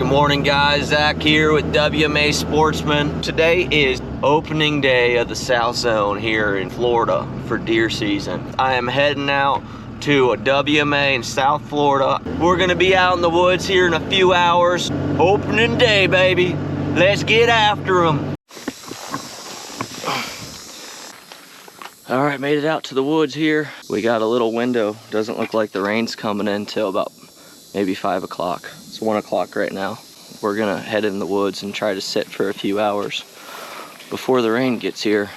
Good morning, guys. Zach here with WMA Sportsman. Today is opening day of the South Zone here in Florida for deer season. I am heading out to a WMA in South Florida. We're gonna be out in the woods here in a few hours. Opening day, baby. Let's get after them. All right, made it out to the woods here. We got a little window. Doesn't look like the rain's coming in till about maybe 5 o'clock. It's 1 o'clock right now. We're gonna head in the woods and try to sit for a few hours before the rain gets here.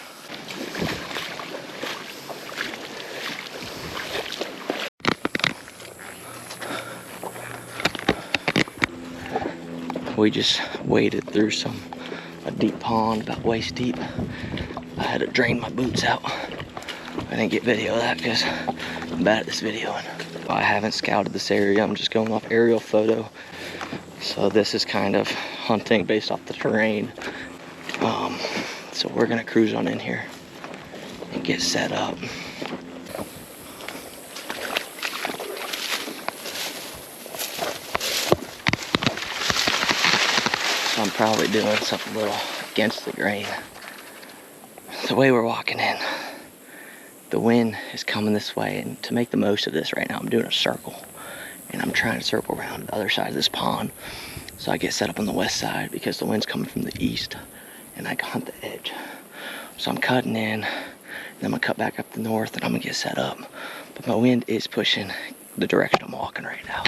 We just waded through a deep pond, about waist deep. I had to drain my boots out. I didn't get video of that because I'm bad at this videoing. I haven't scouted this area. I'm just going off aerial photo. So this is kind of hunting based off the terrain. So we're gonna cruise on in here and get set up. So I'm probably doing something a little against the grain. The way we're walking in, the wind is coming this way, and to make the most of this right now, I'm doing a circle. And I'm trying to circle around the other side of this pond. So I get set up on the west side because the wind's coming from the east, and I can hunt the edge. So I'm cutting in, and then I'm gonna cut back up the north, and I'm gonna get set up. But my wind is pushing the direction I'm walking right now.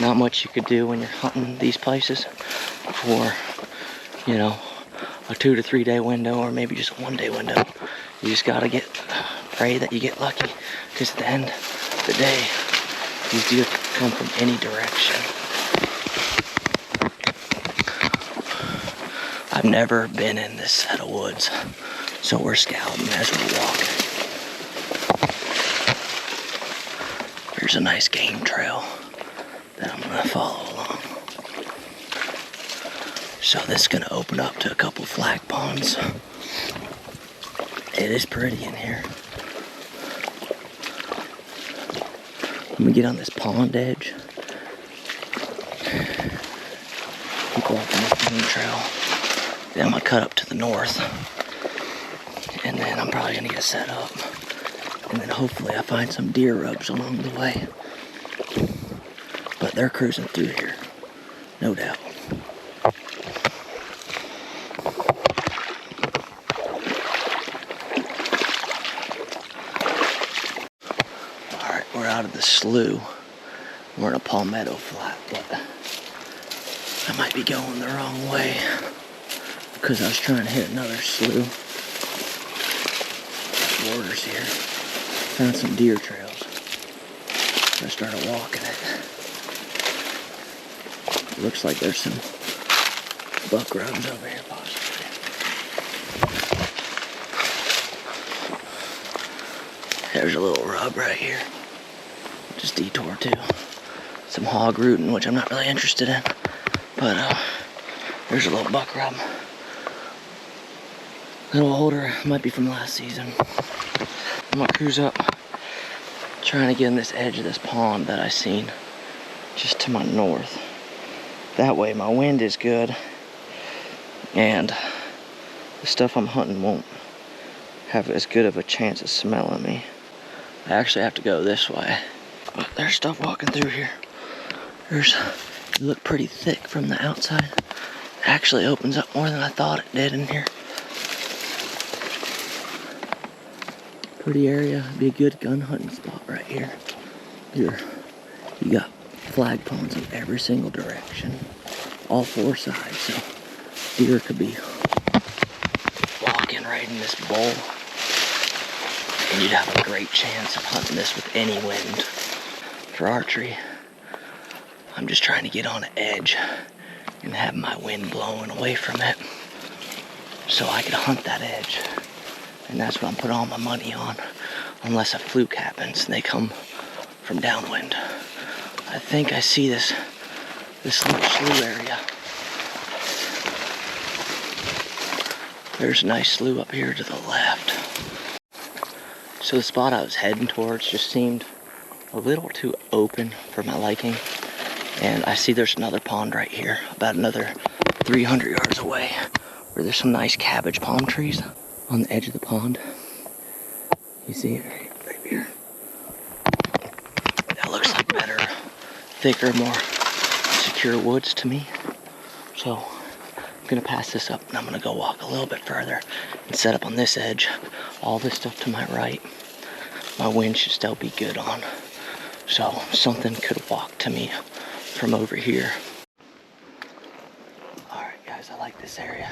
Not much you could do when you're hunting these places for, you know, a 2 to 3 day window, or maybe just a 1 day window. You just gotta pray that you get lucky, because at the end of the day, these deer come from any direction. I've never been in this set of woods, so we're scouting as we're walking. Here's a nice game trail that I'm gonna follow along. So this is gonna open up to a couple flag ponds. It is pretty in here. Let me get on this pond edge. Keep walking this game trail. Then I'm gonna cut up to the north. And then I'm probably gonna get set up. And then hopefully I find some deer rubs along the way. But they're cruising through here, no doubt. Alright, we're out of the slough. We're in a palmetto flat, but I might be going the wrong way because I was trying to hit another slough. Borders here. Found some deer trails. So I started walking it. It looks like there's some buck rubs over here, possibly. There's a little rub right here. Just detour to some hog rooting, which I'm not really interested in. But there's a little buck rub. A little older, might be from last season. I'm gonna cruise up, trying to get in this edge of this pond that I seen just to my north. That way my wind is good and the stuff I'm hunting won't have as good of a chance of smelling me. I actually have to go this way, but there's stuff walking through here. It looked pretty thick from the outside. It actually opens up more than I thought it did in here. Pretty area, be a good gun hunting spot right here. Here, you got flag ponds in every single direction, all 4 sides, so deer could be walking right in this bowl, and you'd have a great chance of hunting this with any wind. For archery, I'm just trying to get on an edge and have my wind blowing away from it so I could hunt that edge. And that's what I'm putting all my money on, unless a fluke happens and they come from downwind. I think I see this little slough area. There's a nice slough up here to the left. So the spot I was heading towards just seemed a little too open for my liking. And I see there's another pond right here, about another 300 yards away, where there's some nice cabbage palm trees on the edge of the pond. You see it right here? That looks like better, thicker, more secure woods to me. So I'm gonna pass this up and I'm gonna go walk a little bit further and set up on this edge. All this stuff to my right, my wind should still be good on. So something could walk to me from over here. All right, guys, I like this area.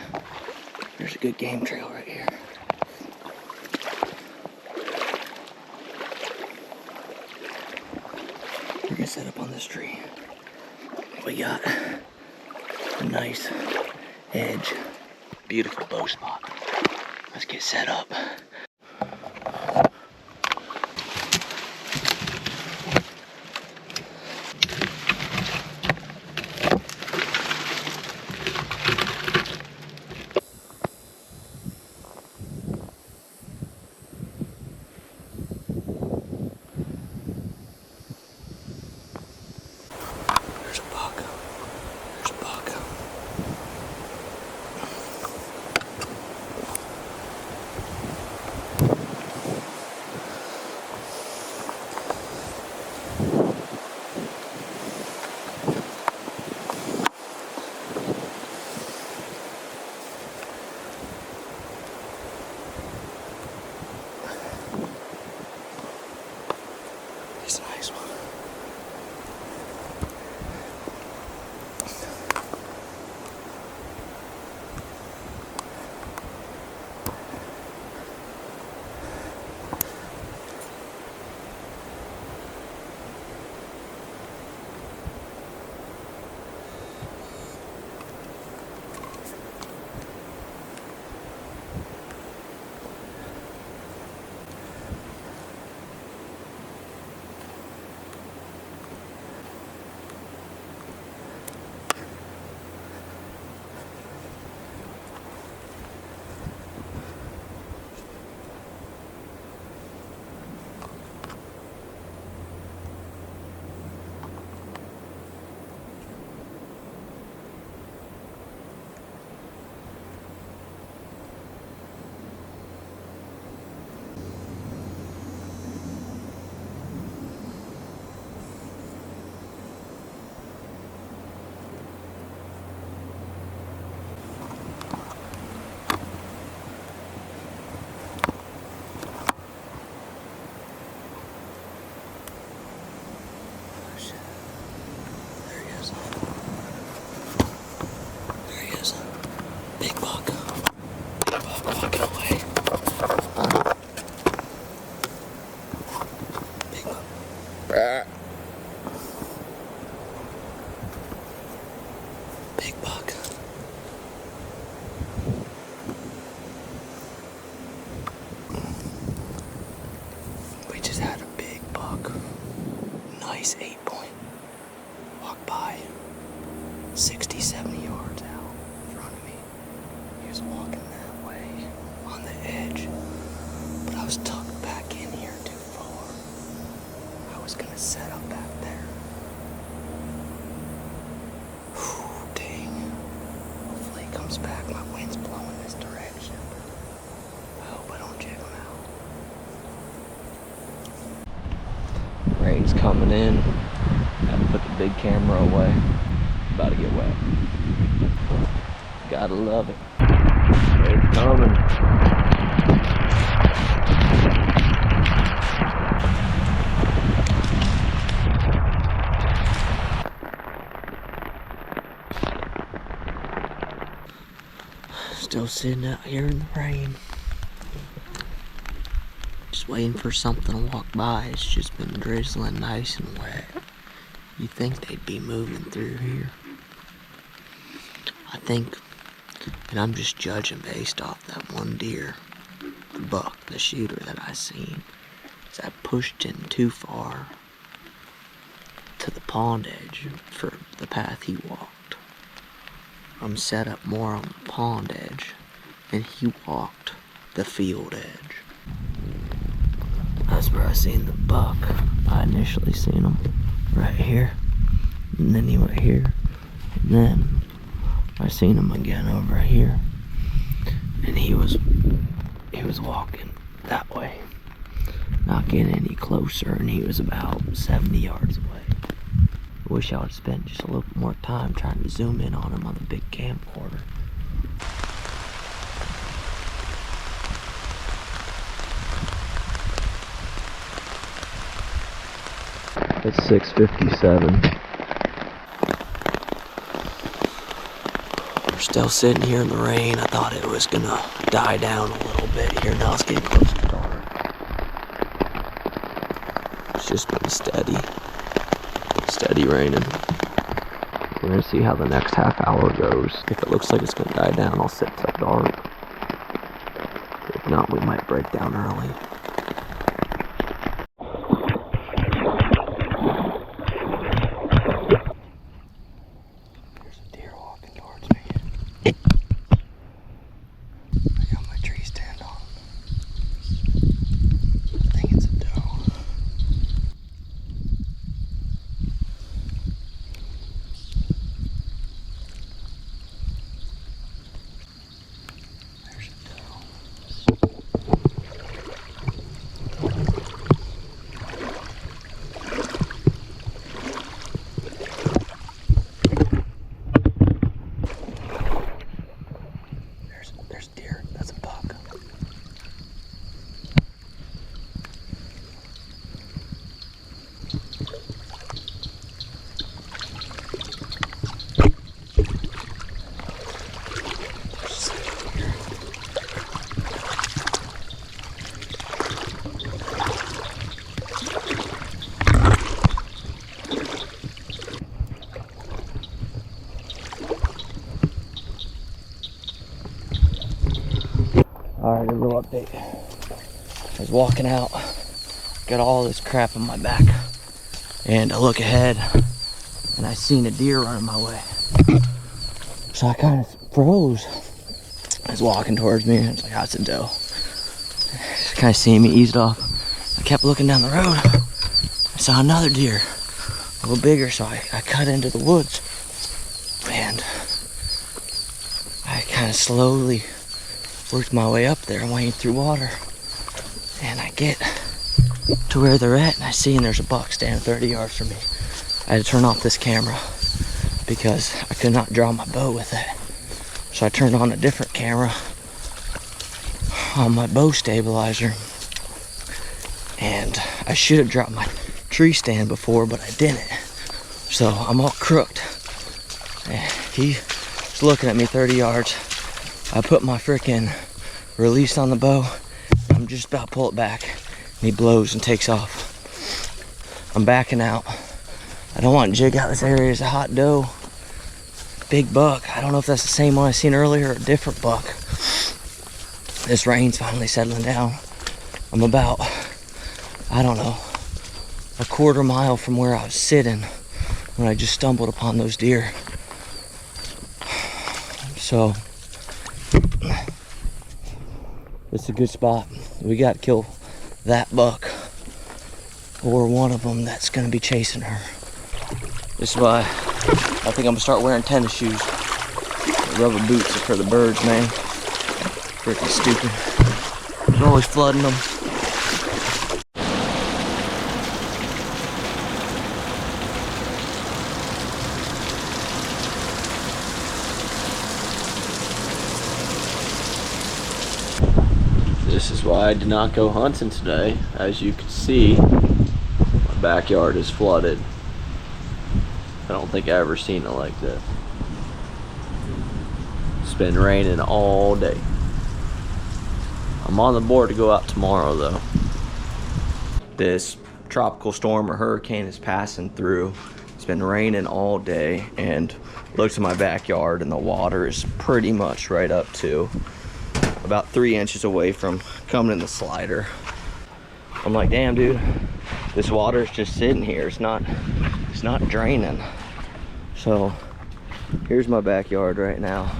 There's a good game trail right here. We're gonna set up on this tree. We got a nice edge, beautiful bow spot. Let's get set up. He's a nice one. Big buck. We just had a big buck. Nice 8-point. Walk by 60, 70 yards out in front of me. He was walking that way on the edge. But I was tucked back in here too far. I was gonna set up back there. Whew, dang. Hopefully he comes back. My wind's blowing this direction. I hope I don't check him out. Rain's coming in. Had to put the big camera away. About to get wet. Gotta love it. It's coming. Still sitting out here in the rain. Just waiting for something to walk by. It's just been drizzling nice and wet. You'd think they'd be moving through here. I think, and I'm just judging based off that one deer, the buck, the shooter that I seen, is I pushed in too far to the pond edge for the path he walked. I'm set up more on the pond edge, and he walked the field edge. That's where I seen the buck. I initially seen him right here. And then he went here. And then I seen him again over here. And he was walking that way. Not getting any closer, and he was about 70 yards away. I wish I would have spent just a little more time trying to zoom in on him on the big camcorder. It's 6:57. We're still sitting here in the rain. I thought it was gonna die down a little bit here. Now it's getting close to dark. It's just been steady raining. We're gonna see how the next half hour goes. If it looks like it's gonna die down, I'll sit till dark. If not, we might break down early. There's a deer walking towards me. I got my tree stand on. I think it's a doe. There's a doe. There's deer. That's a buck. Alright, a little update. I was walking out, got all this crap on my back, and I look ahead, and I seen a deer running my way. So I kind of froze. I was walking towards me, and I was like, oh, it's a doe. Just kind of seeing me, eased off. I kept looking down the road. I saw another deer, a little bigger, so I cut into the woods. And I kind of slowly worked my way up there, wading through water, and I get to where they're at, and I see there's a buck standing 30 yards from me. I had to turn off this camera because I could not draw my bow with it. So I turned on a different camera on my bow stabilizer, and I should have dropped my tree stand before, but I didn't. So I'm all crooked. And he's looking at me 30 yards. I put my frickin' release on the bow. I'm just about to pull it back, and he blows and takes off. I'm backing out. I don't want to jig out this area. It's a hot doe. Big buck. I don't know if that's the same one I seen earlier or a different buck. This rain's finally settling down. I'm about, I don't know, a quarter mile from where I was sitting when I just stumbled upon those deer. So it's a good spot. We got to kill that buck or one of them that's going to be chasing her. This is why I think I'm going to start wearing tennis shoes. Rubber boots are for the birds, man. Freaking stupid. They're always flooding them. This is why I did not go hunting today. As you can see, my backyard is flooded. I don't think I ever seen it like this. It's been raining all day. I'm on the board to go out tomorrow though. This tropical storm or hurricane is passing through. It's been raining all day, and looked at my backyard and the water is pretty much right up to about 3 inches away from coming in the slider. I'm like, damn dude, this water is just sitting here. It's not draining. So here's my backyard right now.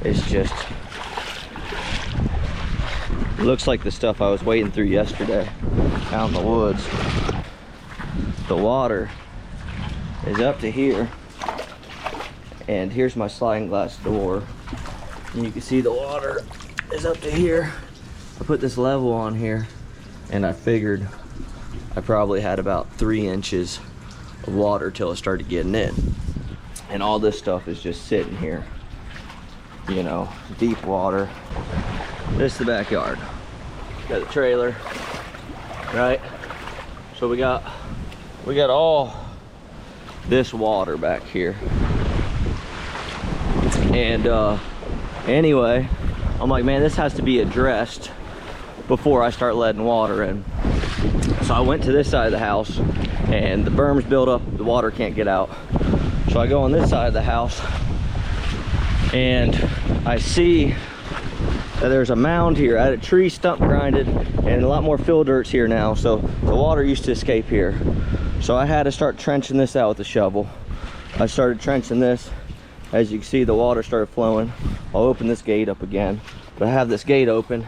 It's just, it looks like the stuff I was wading through yesterday out in the woods. The water is up to here. And here's my sliding glass door. And you can see the water is up to here. I put this level on here, and I figured I probably had about 3 inches of water till it started getting in. And all this stuff is just sitting here, you know, deep water. This is the backyard. Got the trailer, right? So we got all this water back here. And anyway, I'm like, man, this has to be addressed before I start letting water in. So I went to this side of the house, and the berm's built up, the water can't get out. So I go on this side of the house, and I see that there's a mound here. I had a tree stump grinded, and a lot more fill dirt's here now, so the water used to escape here. So I had to start trenching this out with a shovel. I started trenching this. As you can see, the water started flowing. I'll open this gate up again, but I have this gate open,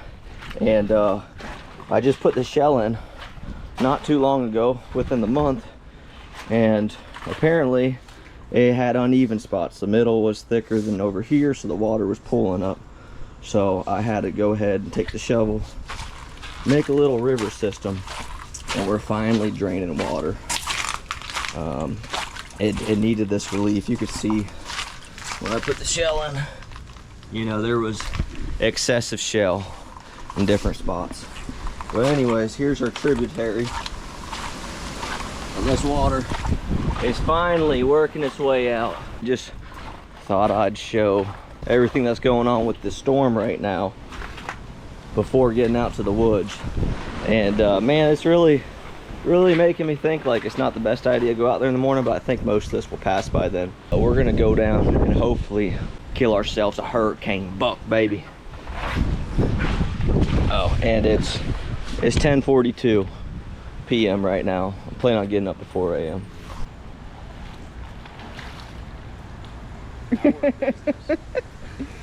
and I just put the shell in not too long ago, within the month, and apparently it had uneven spots. The middle was thicker than over here, so the water was pulling up. So I had to go ahead and take the shovel, make a little river system, and we're finally draining water. It needed this relief. You could see when I put the shell in, you know, there was excessive shell in different spots. But anyways, here's our tributary. And this water is finally working its way out. Just thought I'd show everything that's going on with the storm right now before getting out to the woods. And man, it's really making me think like it's not the best idea to go out there in the morning, but I think most of this will pass by then. But we're gonna go down and hopefully kill ourselves a hurricane buck, baby. Oh, and it's 10:42 p.m. right now. I'm planning on getting up at 4 a.m.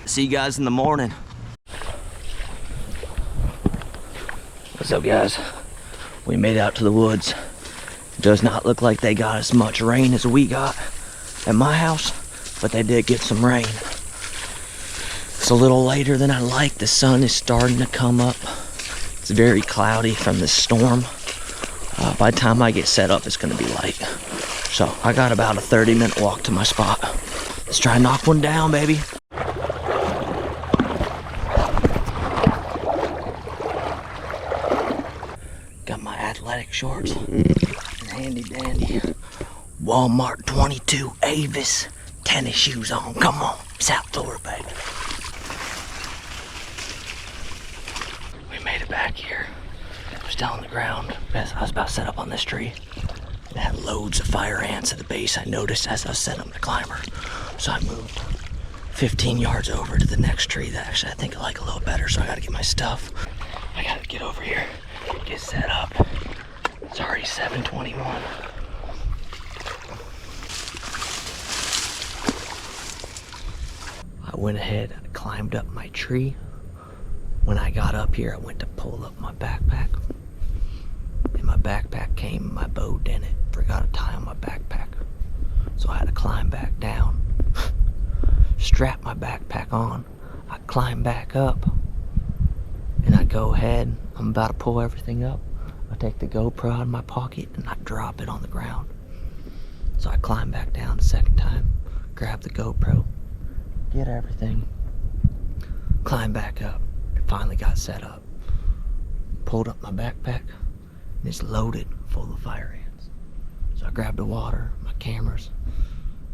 See you guys in the morning. What's up, guys? We made it out to the woods. It does not look like they got as much rain as we got at my house, but they did get some rain. It's a little later than I like. The sun is starting to come up. It's very cloudy from the storm. By the time I get set up, it's gonna be light. So I got about a 30-minute walk to my spot. Let's try and knock one down, baby. Got my athletic shorts and handy dandy Walmart 22 Avis tennis shoes on. Come on, South Florida, baby. We made it back here. It was down on the ground. I was about to set up on this tree. It had loads of fire ants at the base. I noticed as I was setting up the climber. So I moved 15 yards over to the next tree that actually I think I like a little better. So I gotta get my stuff. I gotta get over here, get set up. It's already 7:21. I went ahead and climbed up my tree. When I got up here, I went to pull up my backpack. And my backpack came, my bow didn't. Forgot to tie on my backpack. So I had to climb back down. Strap my backpack on. I climb back up. And I go ahead, I'm about to pull everything up. I take the GoPro out of my pocket and I drop it on the ground. So I climb back down the second time, grab the GoPro, get everything, climb back up, and finally got set up. Pulled up my backpack, and it's loaded full of fire ants. So I grabbed the water, my cameras,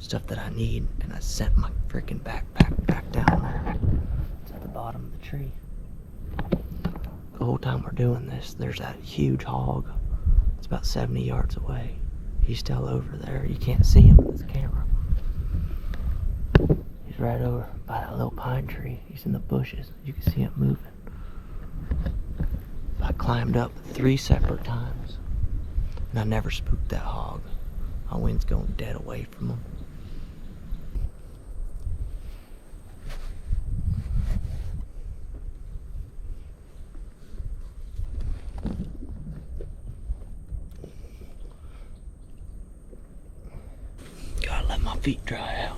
stuff that I need, and I sent my freaking backpack back down there. It's at the bottom of the tree. The whole time we're doing this, there's that huge hog. It's about 70 yards away. He's still over there. You can't see him with this camera. He's right over by that little pine tree. He's in the bushes. You can see him moving. I climbed up 3 separate times, and I never spooked that hog. My wind's going dead away from him. my feet dry out.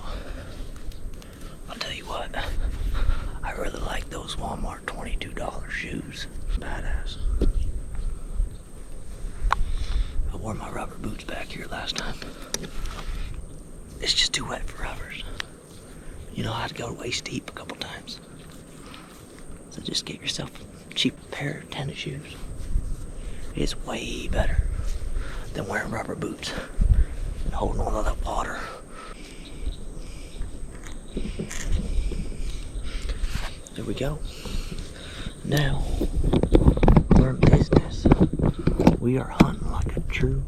I'll tell you what, I really like those Walmart $22 shoes. Badass. I wore my rubber boots back here last time. It's just too wet for rubbers. You know, I had to go waist deep a couple times. So just get yourself a cheap pair of tennis shoes. It's way better than wearing rubber boots and holding on to that water. There we go. Now, we're in business. We are hunting like a true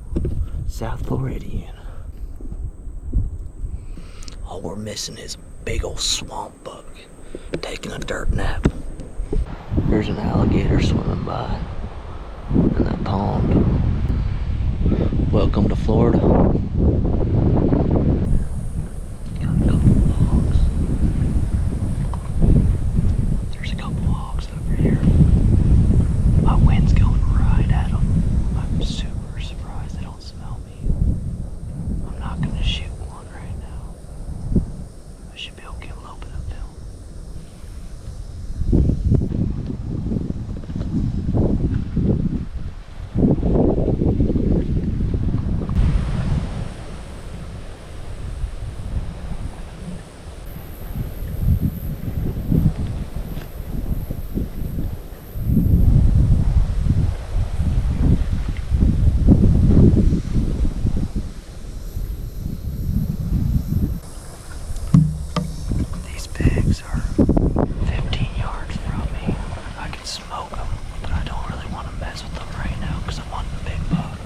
South Floridian. All we're missing is a big old swamp bug taking a dirt nap. There's an alligator swimming by in that pond. Welcome to Florida. Got a couple hogs. There's a couple hogs over here. My wind's going right at them. I'm super surprised they don't smell me. I'm not gonna shoot one right now. I should be able to get a little bit of film. These pigs are 15 yards from me. I can smoke them, but I don't really want to mess with them right now because I'm on the big buck.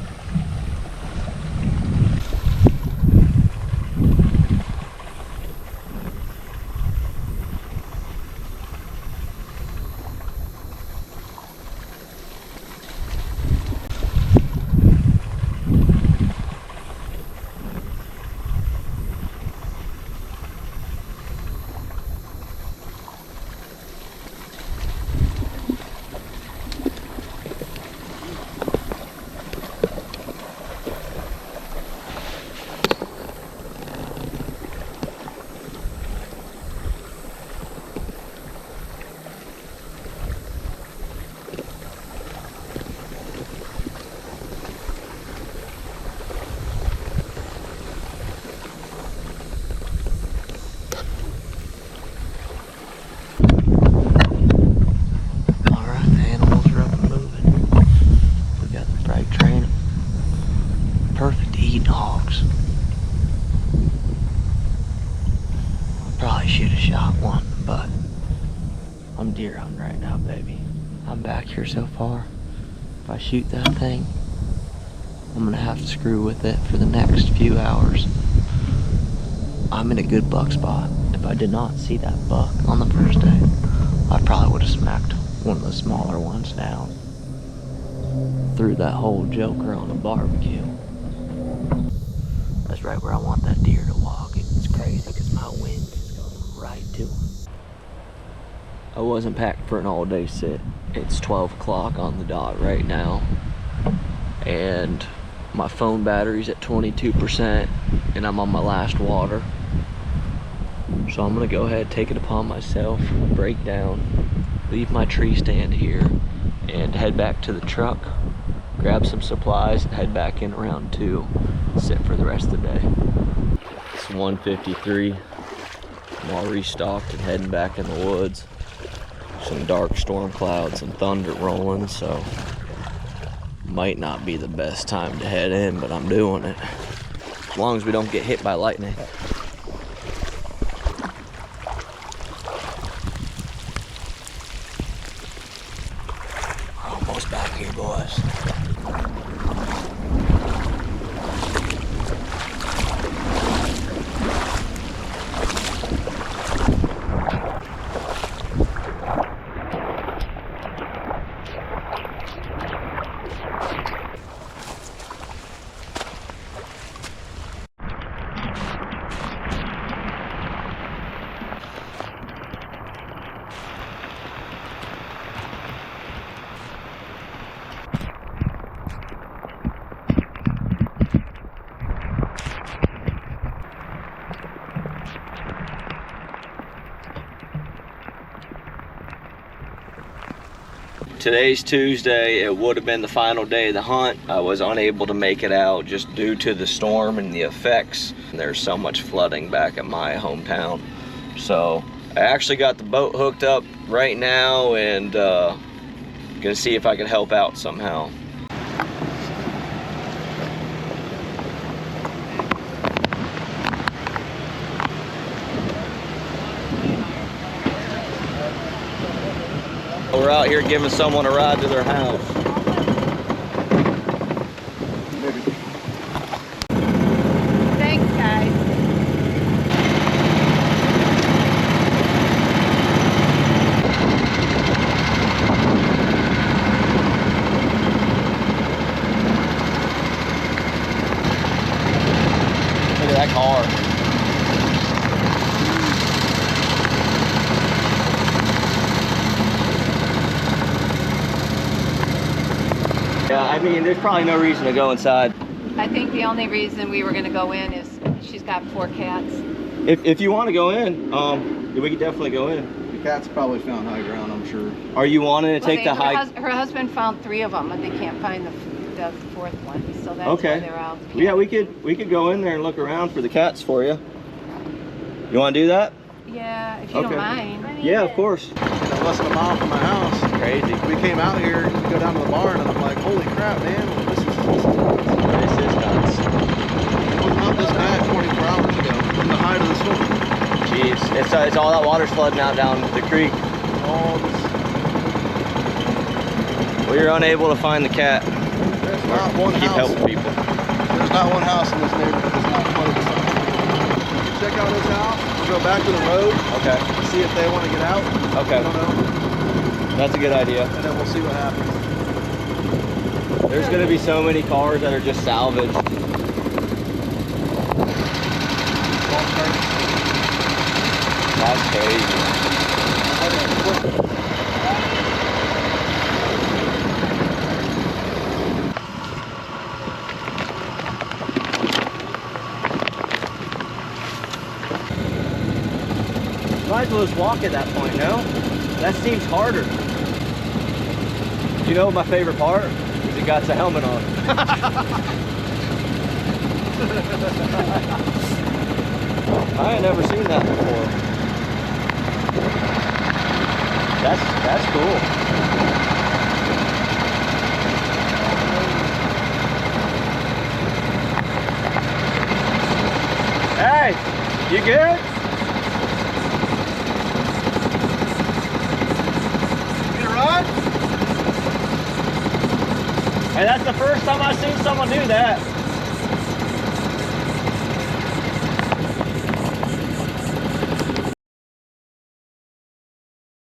Perfect to eating hogs. Probably should have shot one, but I'm deer hunting right now, baby. I'm back here so far. If I shoot that thing, I'm gonna have to screw with it for the next few hours. I'm in a good buck spot. If I did not see that buck on the first day, I probably would have smacked one of the smaller ones down. Threw that whole joker on a barbecue. That's right where I want that deer to walk. It's crazy because my wind is going right to him. I wasn't packed for an all-day sit. It's 12 o'clock on the dot right now. And my phone battery's at 22% and I'm on my last water. So I'm gonna go ahead, take it upon myself, break down, leave my tree stand here, and head back to the truck, grab some supplies, head back in around 2, sit for the rest of the day. It's 1:53. I'm all restocked and heading back in the woods. Some dark storm clouds and thunder rolling, so might not be the best time to head in, but I'm doing it. As long as we don't get hit by lightning. We're almost back here, boys. Today's Tuesday. It would have been the final day of the hunt. I was unable to make it out just due to the storm and the effects. There's so much flooding back at my hometown. So I actually got the boat hooked up right now and gonna see if I can help out somehow. We're out here giving someone a ride to their house. Thanks, guys. Look at that car. Yeah, I mean, there's probably no reason to go inside. I think the only reason we were going to go in is she's got 4 cats. If you want to go in, we could definitely go in. The cat's probably found high ground, I'm sure. Are you wanting to take the hike? Her husband found 3 of them, but they can't find the 4th one, so that's Okay. why they're out. Yeah, we could go in there and look around for the cats for you. You want to do that? Yeah, if you don't mind. Yeah, of course. Less than a mile from my house. Crazy. We came out here to go down to the barn, and I'm like, holy crap, man, this is This is nuts. it was not this bad 24 hours ago from the height of the storm. Jeez, it's all that water's flooding out down the creek. All this. Well, you're unable to find the cat. There's not one Keep house. helping people. There's not one house in this neighborhood that's not flooded with something. Check out his house. We'll go back to the road. Okay. See if they want to get out. Okay. I don't know. That's a good idea. And then we'll see what happens. There's going to be so many cars that are just salvaged. That's crazy. Might as well just walk at that point, no? That seems harder. Do you know what my favorite part? Is it got the helmet on. I ain't never seen that before. That's cool. Hey, you good? Hey, that's the first time I've seen someone do that.